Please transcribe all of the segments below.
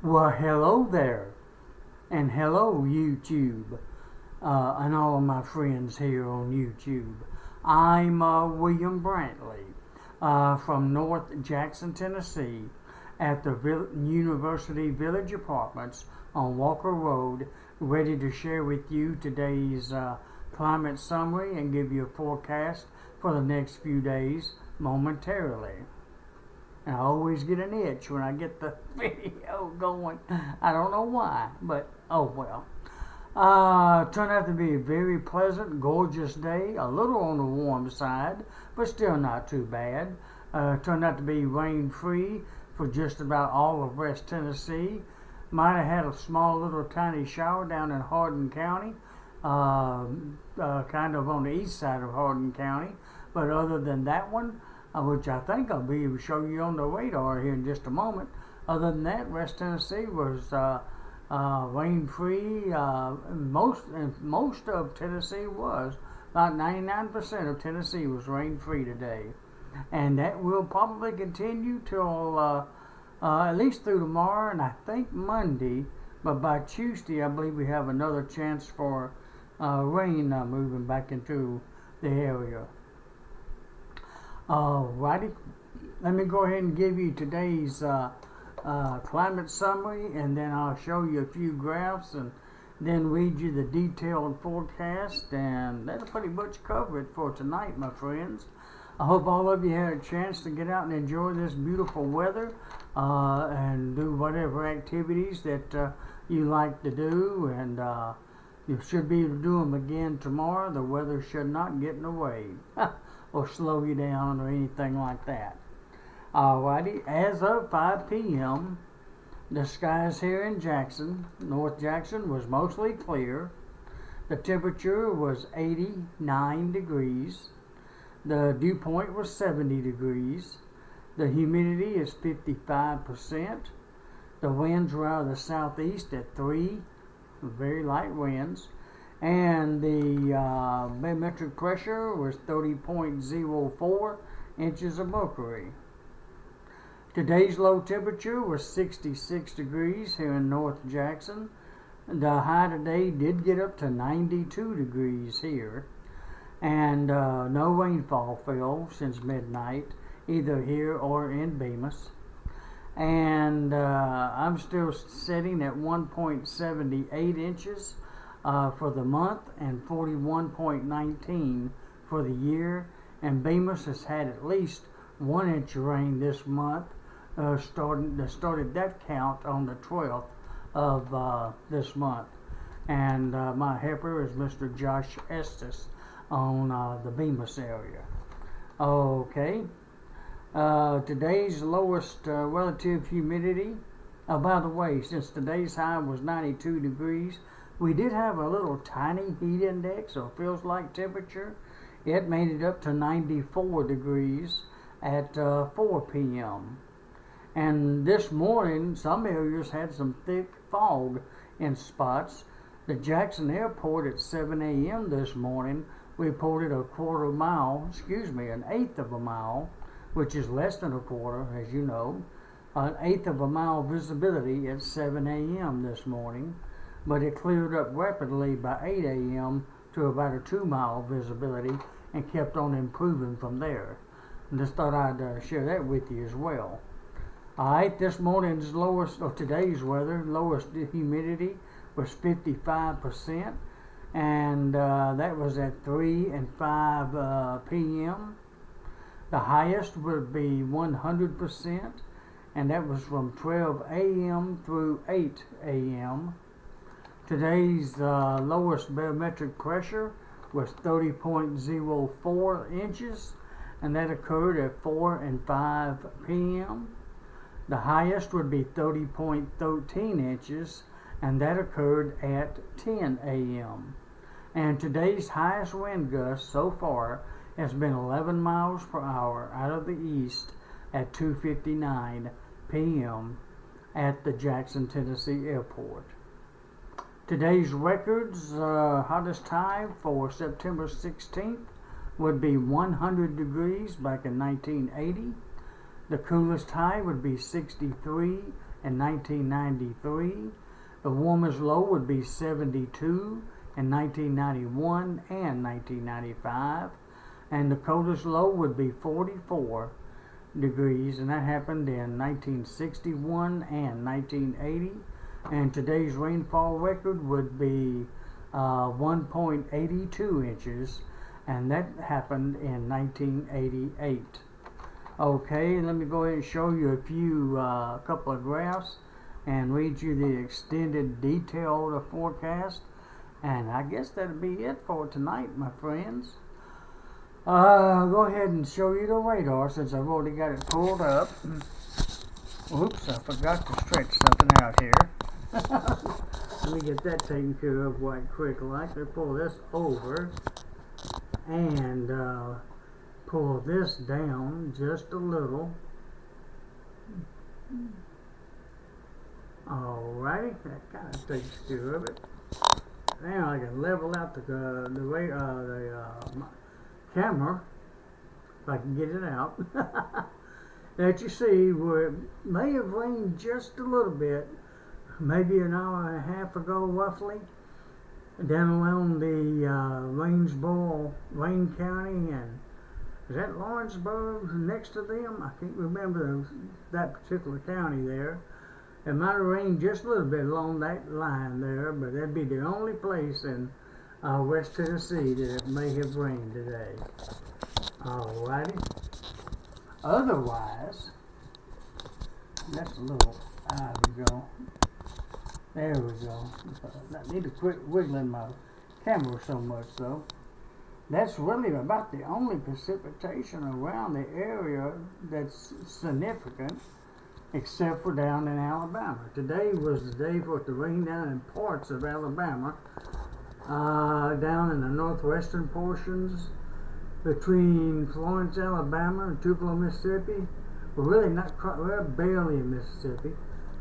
Well, hello there, and hello YouTube, and all of my friends here on YouTube. I'm William Brantley from North Jackson, Tennessee, at the University Village Apartments on Walker Road, ready to share with you today's climate summary and give you a forecast for the next few days momentarily. And I always get an itch when I get the video going. I don't know why, but oh well. Turned out to be a very pleasant, gorgeous day. A little on the warm side, but still not too bad. Turned out to be rain-free for just about all of West Tennessee. Might have had a small little tiny shower down in Hardin County, kind of on the east side of Hardin County. But other than that one, which I think I'll be able to show you on the radar here in just a moment. Other than that, West Tennessee was rain-free. Most of Tennessee was. About 99% of Tennessee was rain-free today. And that will probably continue till at least through tomorrow and I think Monday. But by Tuesday, I believe we have another chance for rain moving back into the area. Alrighty, let me go ahead and give you today's climate summary, and then I'll show you a few graphs and then read you the detailed forecast, and that'll pretty much cover it for tonight, my friends. I hope all of you had a chance to get out and enjoy this beautiful weather and do whatever activities that you like to do, and you should be able to do them again tomorrow. The weather should not get in the way or slow you down or anything like that. Alrighty, as of 5 p.m., the skies here in Jackson, North Jackson, was mostly clear. The temperature was 89 degrees. The dew point was 70 degrees. The humidity is 55%. The winds were out of the southeast at 3, very light winds. And the barometric pressure was 30.04 inches of mercury. Today's low temperature was 66 degrees here in North Jackson. The high today did get up to 92 degrees here. And no rainfall fell since midnight, either here or in Bemis. And I'm still sitting at 1.78 inches for the month and 41.19 for the year. And Bemis has had at least 1 inch of rain this month. Started that count on the 12th of this month. And my helper is Mr. Josh Estes on the Bemis area. Okay. Today's lowest relative humidity. By the way, since today's high was 92 degrees, we did have a little tiny heat index, or feels like temperature. It made it up to 94 degrees at 4 p.m. And this morning, some areas had some thick fog in spots. The Jackson Airport at 7 a.m. this morning reported an eighth of a mile, which is less than a quarter, as you know, an eighth of a mile visibility at 7 a.m. this morning. But it cleared up rapidly by 8 a.m. to about a 2-mile visibility and kept on improving from there. And just thought I'd share that with you as well. Alright, this morning's today's weather, lowest humidity was 55%, and that was at 3 and 5 p.m. The highest would be 100%, and that was from 12 a.m. through 8 a.m. Today's lowest barometric pressure was 30.04 inches, and that occurred at 4 and 5 p.m. The highest would be 30.13 inches, and that occurred at 10 a.m. And today's highest wind gust so far has been 11 miles per hour out of the east at 2:59 p.m. at the Jackson, Tennessee airport. Today's records hottest time for September 16th would be 100 degrees back in 1980. The coolest high would be 63 in 1993. The warmest low would be 72 in 1991 and 1995. And the coldest low would be 44 degrees, and that happened in 1961 and 1980. And today's rainfall record would be 1.82 inches, and that happened in 1988. Okay, let me go ahead and show you a couple of graphs and read you the extended detailed forecast. And I guess that'll be it for tonight, my friends. Go ahead and show you the radar since I've already got it pulled up. Oops, I forgot to stretch something out here. Let me get that taken care of right quick. Like, I pull this over and pull this down just a little. Alrighty, that kind of takes care of it. Now I can level out the camera if I can get it out. That you see where it may have rained just a little bit, maybe an hour and a half ago roughly, down along the Waynesboro, Wayne County, and is that Lawrenceburg next to them? I can't remember that particular county there. It might have rained just a little bit along that line there, but that'd be the only place in West Tennessee that it may have rained today. Alrighty. Otherwise, that's a little, there we go. There we go. I need to quit wiggling my camera so much though. That's really about the only precipitation around the area that's significant, except for down in Alabama. Today was the day for it to rain down in parts of Alabama, down in the northwestern portions between Florence, Alabama and Tupelo, Mississippi. We're really not, we're barely in Mississippi.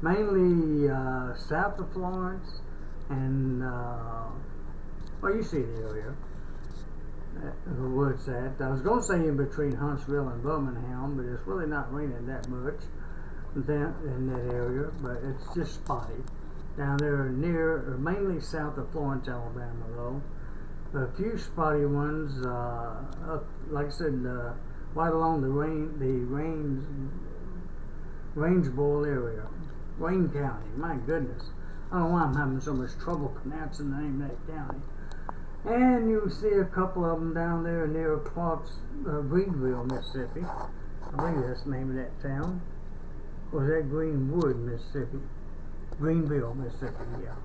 Mainly south of Florence and, well, you see the area. Where it's at. I was going to say in between Huntsville and Birmingham, but it's really not raining that much in that area, but it's just spotty. Down there near, mainly south of Florence, Alabama, though. A few spotty ones, up, like I said, right along the Waynesboro area. Wayne County, my goodness. I don't know why I'm having so much trouble pronouncing the name of that county. And you'll see a couple of them down there near parts of Greenville, Mississippi. I believe that's the name of that town. Or is that Greenwood, Mississippi? Greenville, Mississippi, yeah.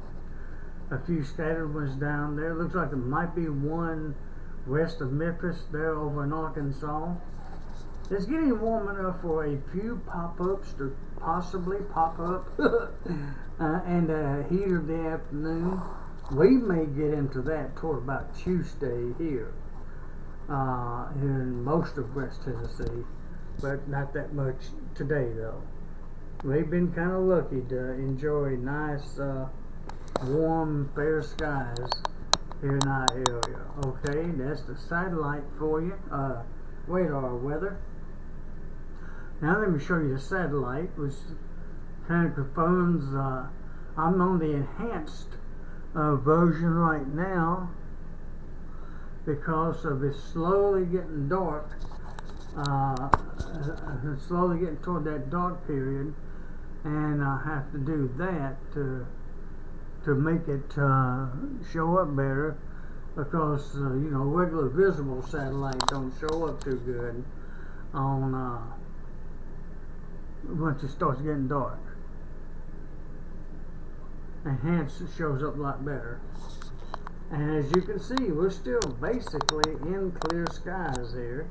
A few scattered ones down there. Looks like there might be one west of Memphis there over in Arkansas. It's getting warm enough for a few pop-ups to possibly pop up and the heat of the afternoon. We may get into that toward about Tuesday here in most of West Tennessee, but not that much today though. We've been kind of lucky to enjoy nice warm fair skies here in our area. Okay, that's the satellite for you, radar weather. Now let me show you the satellite, which kind of confirms I'm on the enhanced version right now because of it's slowly getting dark, slowly getting toward that dark period, and I have to do that to make it show up better because you know, regular visible satellite don't show up too good on once it starts getting dark. Enhanced shows up a lot better. And as you can see, we're still basically in clear skies here.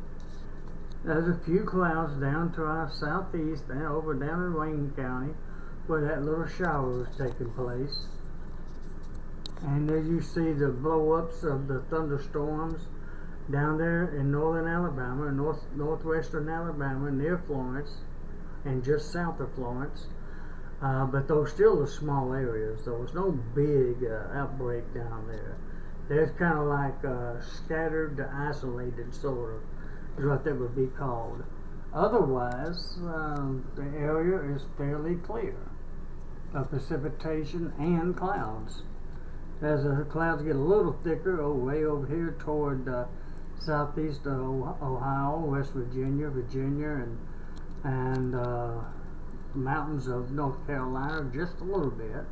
There's a few clouds down to our southeast and over down in Wayne County where that little shower was taking place. And as you see the blow-ups of the thunderstorms down there in northern Alabama, northwestern Alabama near Florence and just south of Florence. But those still are small areas. There was no big outbreak down there. There's kind of like scattered to isolated sort of is what that would be called. Otherwise, the area is fairly clear. of precipitation and clouds. As the clouds get a little thicker, way over here toward southeast of Ohio, West Virginia, and mountains of North Carolina, just a little bit.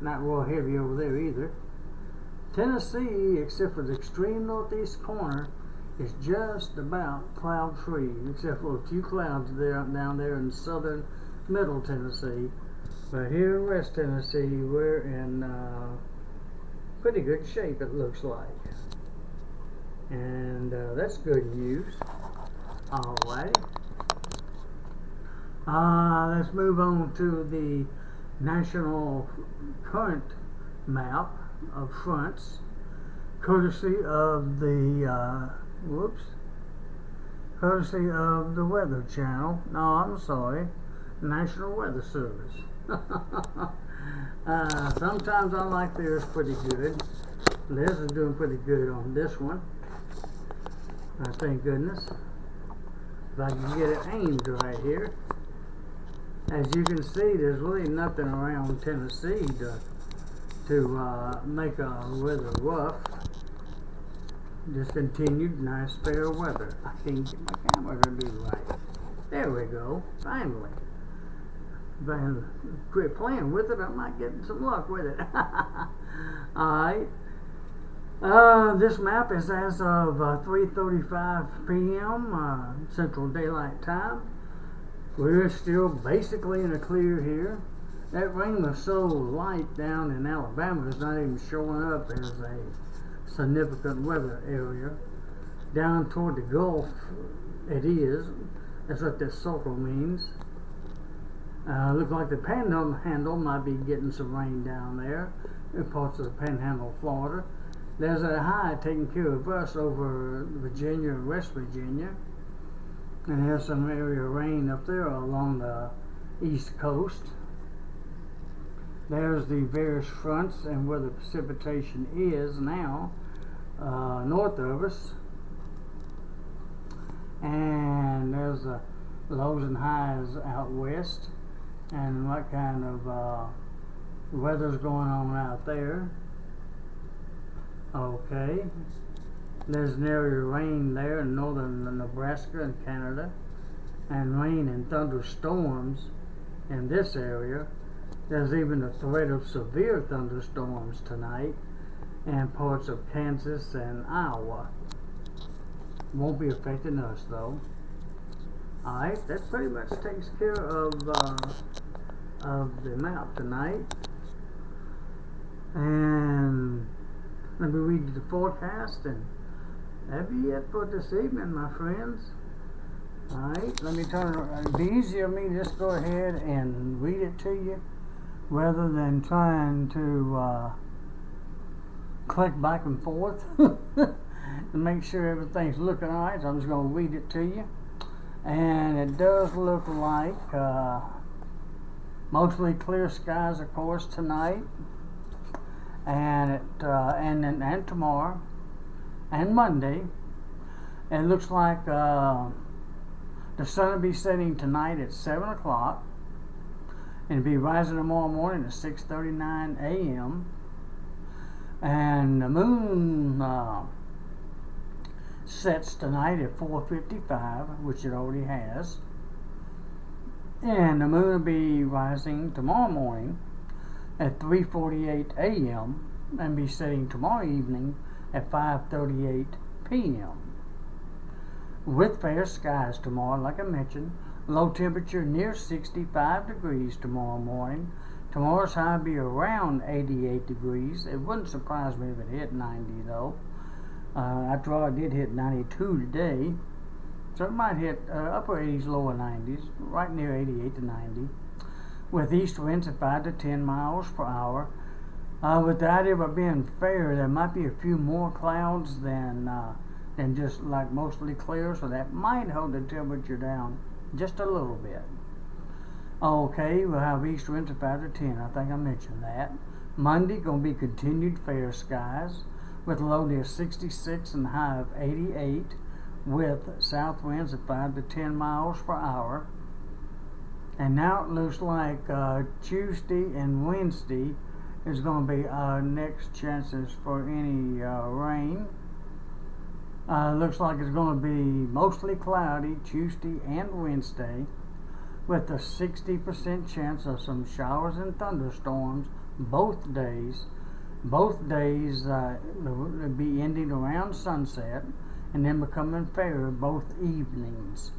Not real heavy over there either. Tennessee, except for the extreme northeast corner, is just about cloud-free, except for a few clouds down there in southern middle Tennessee. But here in West Tennessee, we're in pretty good shape, it looks like. And that's good news. Alright. Let's move on to the national current map of fronts, courtesy of the courtesy of the Weather Channel. No, I'm sorry, National Weather Service. Sometimes I like theirs pretty good. Theirs is doing pretty good on this one. Thank goodness. If I can get it aimed right here. As you can see, there's really nothing around Tennessee to make our weather rough. Just continued nice fair weather. I can't get my camera to do right. There we go. Finally. Then quit playing with it. I might get some luck with it. Alright. This map is as of 3:35 p.m. Central Daylight Time. We're still basically in a clear here. That rain was so light down in Alabama, it's not even showing up as a significant weather area. Down toward the Gulf, it is. That's what this circle means. Looks like the Panhandle might be getting some rain down there in parts of the Panhandle of Florida. There's a high taking care of us over Virginia and West Virginia. And there's some area of rain up there along the east coast. There's the various fronts and where the precipitation is now north of us. And there's the lows and highs out west. And what kind of weather's going on out there. Okay. There's an area of rain there in northern Nebraska and Canada, and rain and thunderstorms in this area. There's even a threat of severe thunderstorms tonight in parts of Kansas and Iowa. Won't be affecting us though. Alright, that pretty much takes care of the map tonight. And let me read you the forecast, and that'll be it for this evening, my friends. Alright, let me turn it around. It'd be easier for me to just go ahead and read it to you rather than trying to click back and forth and make sure everything's looking alright. So I'm just going to read it to you. And it does look like mostly clear skies, of course, tonight, and tomorrow, and Monday. It looks like the sun will be setting tonight at 7 o'clock, and it'll be rising tomorrow morning at 6:39 a.m. And the moon sets tonight at 4:55, which it already has. And the moon will be rising tomorrow morning at 3:48 a.m. and be setting tomorrow evening at 5:38 p.m. with fair skies tomorrow, like I mentioned. Low temperature near 65 degrees tomorrow morning. Tomorrow's high will be around 88 degrees. It wouldn't surprise me if it hit 90 though. After all, it did hit 92 today. So it might hit upper 80s, lower 90s, right near 88 to 90. With east winds at 5 to 10 miles per hour. With the idea of it being fair, there might be a few more clouds than just like mostly clear, so that might hold the temperature down just a little bit. Okay, we'll have east winds at 5 to 10. I think I mentioned that. Monday, going to be continued fair skies with a low near 66 and a high of 88 with south winds at 5 to 10 miles per hour. And now it looks like Tuesday and Wednesday is going to be our next chances for any rain. Looks like it's going to be mostly cloudy Tuesday and Wednesday, with a 60% chance of some showers and thunderstorms both days. Both days will be ending around sunset and then becoming fairer both evenings.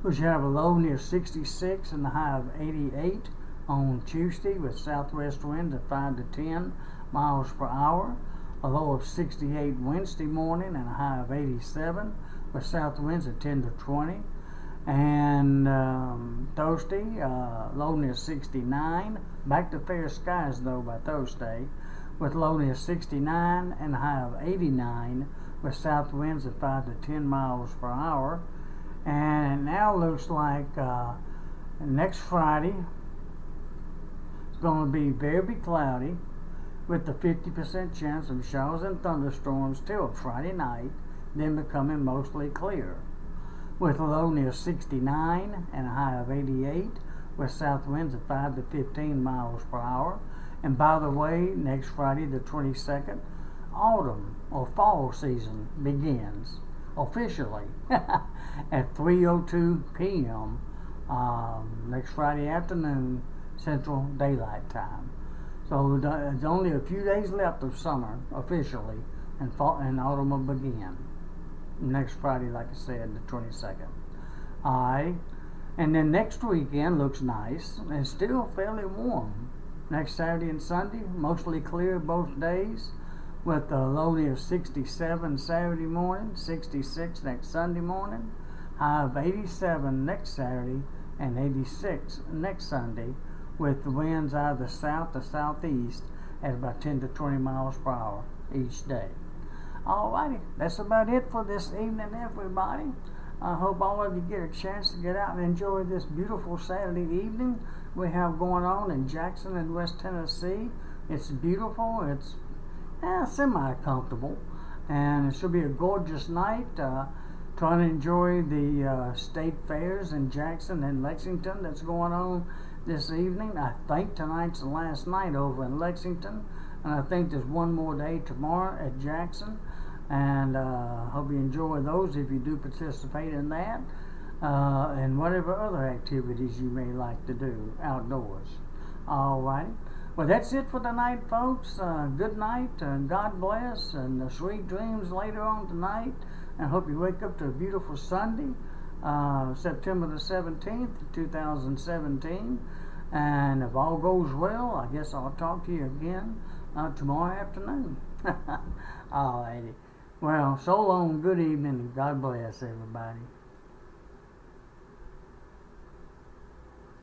We should have a low near 66 and a high of 88 on Tuesday, with southwest winds at 5 to 10 miles per hour. A low of 68 Wednesday morning and a high of 87, with south winds at 10 to 20. And Thursday, low near 69. Back to fair skies though by Thursday, with low near 69 and a high of 89, with south winds at 5 to 10 miles per hour. And it now looks like next Friday it's going to be very cloudy, with the 50% chance of showers and thunderstorms till Friday night, then becoming mostly clear, with a low near 69 and a high of 88, with south winds at 5 to 15 miles per hour. And by the way, next Friday the 22nd, autumn or fall season begins officially at 3:02 p.m. Next Friday afternoon, Central Daylight Time. So there's only a few days left of summer officially, and fall and autumn will begin next Friday, like I said, the 22nd. Alright, and then next weekend looks nice and still fairly warm. Next Saturday and Sunday, mostly clear both days, with a low near 67 Saturday morning, 66 next Sunday morning, high of 87 next Saturday, and 86 next Sunday, with the winds out of the south to southeast at about 10 to 20 miles per hour each day. Alrighty, that's about it for this evening, everybody. I hope all of you get a chance to get out and enjoy this beautiful Saturday evening we have going on in Jackson and West Tennessee. It's beautiful, it's semi-comfortable, and it should be a gorgeous night. Trying to enjoy the state fairs in Jackson and Lexington that's going on this evening. I think tonight's the last night over in Lexington, and I think there's one more day tomorrow at Jackson, and hope you enjoy those if you do participate in that, and whatever other activities you may like to do outdoors. Alright, well that's it for tonight, folks. Good night, God bless, and sweet dreams later on tonight, and hope you wake up to a beautiful Sunday, September the 17th, 2017. And if all goes well, I guess I'll talk to you again tomorrow afternoon. Alrighty. Well, so long, good evening, and God bless everybody.